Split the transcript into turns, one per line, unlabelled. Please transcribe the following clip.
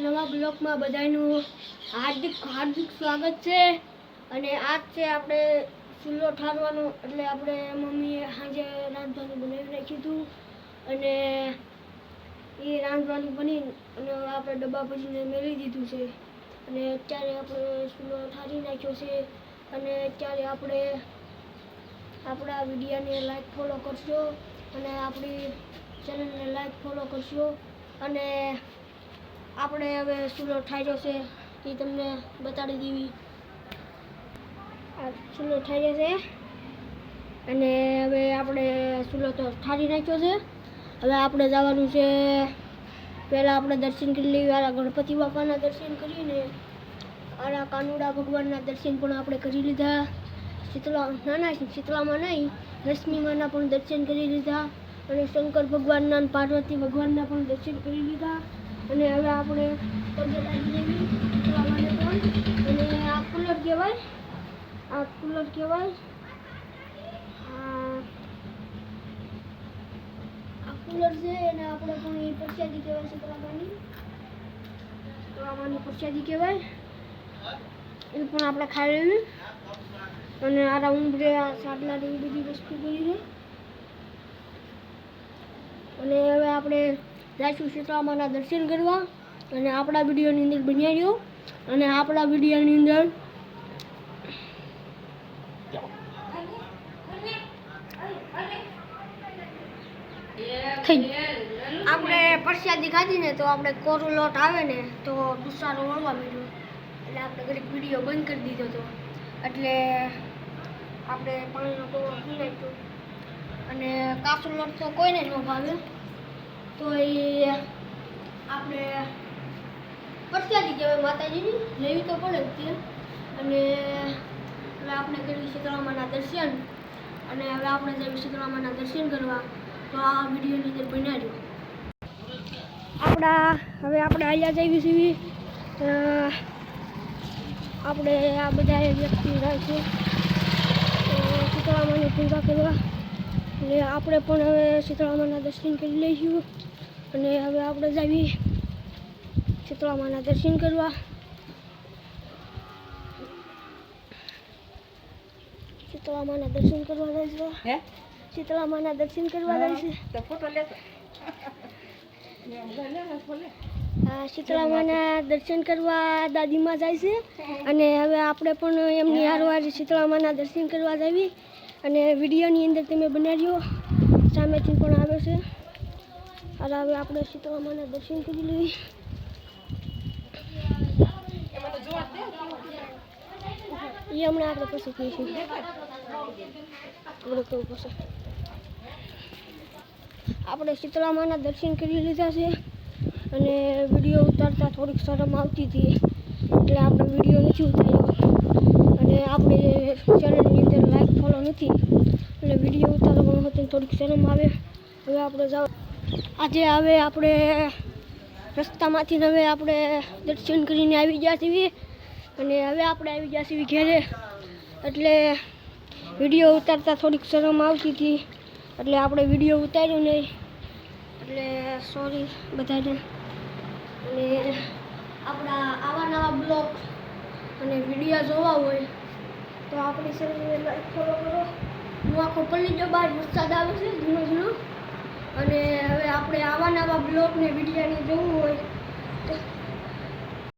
નવા બ્લોગમાં બધાનું હાર્દિક સ્વાગત છે। અને આજ છે આપણે ચૂલો ઠારવાનો, એટલે આપણે મમ્મીએ સાંજે રાંધવાનું બનાવી રાખ્યું હતું અને એ રાંધવાનું બની અને આપણે ડબ્બા ભરીને મેળવી દીધું છે અને અત્યારે આપણે ચૂલો ઠારી નાખ્યો છે। અને અત્યારે આપણે આપણા વિડીયોને લાઈક ફોલો કરશો અને આપણી ચેનલને લાઈક ફોલો કરશો। અને આપણે હવે ચૂલો ઠાર્યો છે એ તમને બતાડી દેવી। આ ચૂલો ઠાર્યો છે અને હવે આપણે ચૂલો તો ઠારી નાખ્યો છે। હવે આપણે જવાનું છે, પહેલાં આપણે દર્શન કરી લઈએ। આરા ગણપતિ બાપાના દર્શન કરીને આરા કાનુડા ભગવાનના દર્શન પણ આપણે કરી લીધા। શીતળામાં નહીં, લક્ષ્મીમાના પણ દર્શન કરી લીધા અને શંકર ભગવાનના અને પાર્વતી ભગવાનના પણ દર્શન કરી લીધા। અને હવે આપણે પગે લાગી દેવી શીતળામાને પણ। અને આ કુલર કહેવાય, આ કુલર છે અને આપણે પણ એ પ્રસાદી કહેવાય શીતળામાની પ્રસાદી કહેવાય, એ પણ આપણે ખાઈ લેવી। અને આ રાઉન્ડે આ સાડલાની બધી વસ્તુ કરી છે અને હવે આપણે જઈશું શીતળામાના દર્શન કરવા। અને આપણા વિડીયોની અંદર બન્યા રહ્યો અને આપણા વિડીયોની અંદર આપણે પ્રસાદી ખાધી ને તો આપણે કોરો લોટ આવે ને તો ગુસ્સારો વળવા માંડ્યો, એટલે આપણે ઘડીક વિડીયો બંધ કરી દીધો હતો। એટલે આપણે પાણીનો કોરો પી નાખ્યો અને કાચો લોટ તો કોઈને ન ભાવે, તો એ આપણે પ્રસાદી કહેવાય માતાજીની, લેવી તો પડે જ તે। અને હવે આપણે કરી શીતળામાના દર્શન અને હવે આપણે જઈએ શીતળામાના દર્શન કરવા। તો આ વિડીયોની અંદર બન્યા રહ્યો। હવે આપણે અહીંયા જઈએ છીએ, આપણે આ બધા વ્યક્તિ જાય છે શીતળામાની પૂજા કરવા, એટલે આપણે પણ હવે શીતળામાના દર્શન કરી લઈશું। અને હવે આપણે જઈએ શીતળામાના દર્શન કરવા। શીતળામાના દર્શન કરવા જાય છે, શીતળામાના દર્શન કરવા જાય છે। શીતળામાના દર્શન કરવા દાદીમાં જાય છે અને હવે આપણે પણ એમની હારવાર શીતળામાના દર્શન કરવા જઈએ। અને વિડીયોની અંદર તમે બનાવ્યો સામેથી પણ આવે છે। અને હવે આપણે શીતળામાના દર્શન કરી લઈએ। એ હમણાં આપણે પછી કહીશું, આપણે શીતળામાના દર્શન કરી લીધા છે અને વિડીયો ઉતારતા થોડીક શરમ આવતી હતી, એટલે આપણે વિડીયો નથી ઉતાર્યો। અને આપણે ચેનલની અંદર લાઈક ફોલો નથી, એટલે વિડીયો ઉતારવામાં હતી થોડીક શરમ આવે। હવે આપણે આજે આપણે રસ્તામાંથી હવે આપણે દર્શન કરીને આવી ગયા છીએ અને હવે આપણે આવી ગયા છીએ ઘેરે। એટલે વિડીયો ઉતારતા થોડીક શરમ આવતી હતી, એટલે આપણે વિડીયો ઉતાર્યો નહીં, એટલે સોરી બધાને। અને આપણા આવા નવા બ્લોગ અને વિડીયો જોવા હોય તો આપણી ચેનલને લાઈક ફોલો કરો। હું આખો પલ્લી જો બહાર વરસાદ આવે છે ઝીણો, અને હવે આપણે આવા નવા બ્લોગ ને વિડીયોને જોવું હોય તો